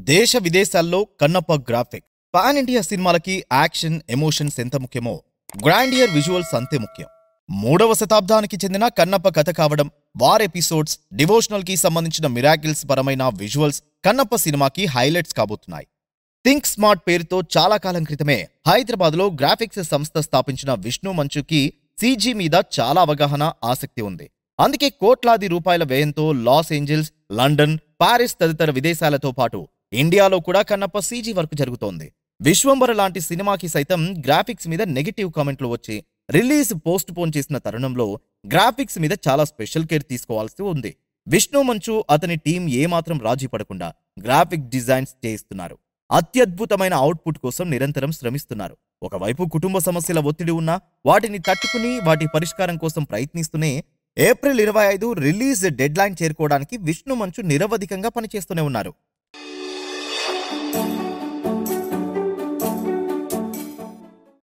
దేశ విదేశాల్లో Kannappa graphic pan India సినిమాలకి యాక్షన్ ఎమోషన్స్ ఎంత ముఖ్యమో గ్రాండియర్ విజువల్స్ అంతే ముఖ్యం. 3వ శతాబ్దానికి చెందిన కన్నప్ప కథ కావడం, వార్ ఎపిసోడ్స్, డివోషనల్ కి సంబంధించిన మిరాకిల్స్ పరమైన విజువల్స్ కన్నప్ప సినిమాకి హైలైట్స్ కాబోతున్నాయి. థింక్ స్మార్ట్ పేరుతో చాలా కాలం క్రితమే హైదరాబాద్లో గ్రాఫిక్స్ సంస్థ స్థాపించిన విష్ణు మంచుకి సీజీ మీద చాలా అవగాహన, ఆసక్తి ఉంది. అందుకే కోట్లాది రూపాయల వ్యయంతో లాస్ ఏంజల్స్, లండన్, పారిస్ తదితర విదేశాలతో పాటు ఇండియాలో కూడా కన్నప్ప సీజీ వర్క్ జరుగుతోంది. విశ్వంబర లాంటి సినిమాకి సైతం గ్రాఫిక్స్ మీద నెగటివ్ కామెంట్లు వచ్చి రిలీజ్ పోస్ట్ పోన్ చేసిన తరుణంలో గ్రాఫిక్స్ మీద చాలా స్పెషల్ కేర్ తీసుకోవాల్సి ఉంది. విష్ణు మంచు, అతని టీం ఏమాత్రం రాజీ పడకుండా గ్రాఫిక్ డిజైన్స్ చేయిస్తున్నారు. అత్యద్భుతమైన అవుట్పుట్ కోసం నిరంతరం శ్రమిస్తున్నారు. ఒకవైపు కుటుంబ సమస్యల ఒత్తిడి ఉన్నా వాటిని తట్టుకుని వాటి పరిష్కారం కోసం ప్రయత్నిస్తూనే ఏప్రిల్ 25 రిలీజ్ డెడ్ లైన్ చేరుకోవడానికి విష్ణు మంచు నిరవధికంగా పనిచేస్తూనే ఉన్నారు.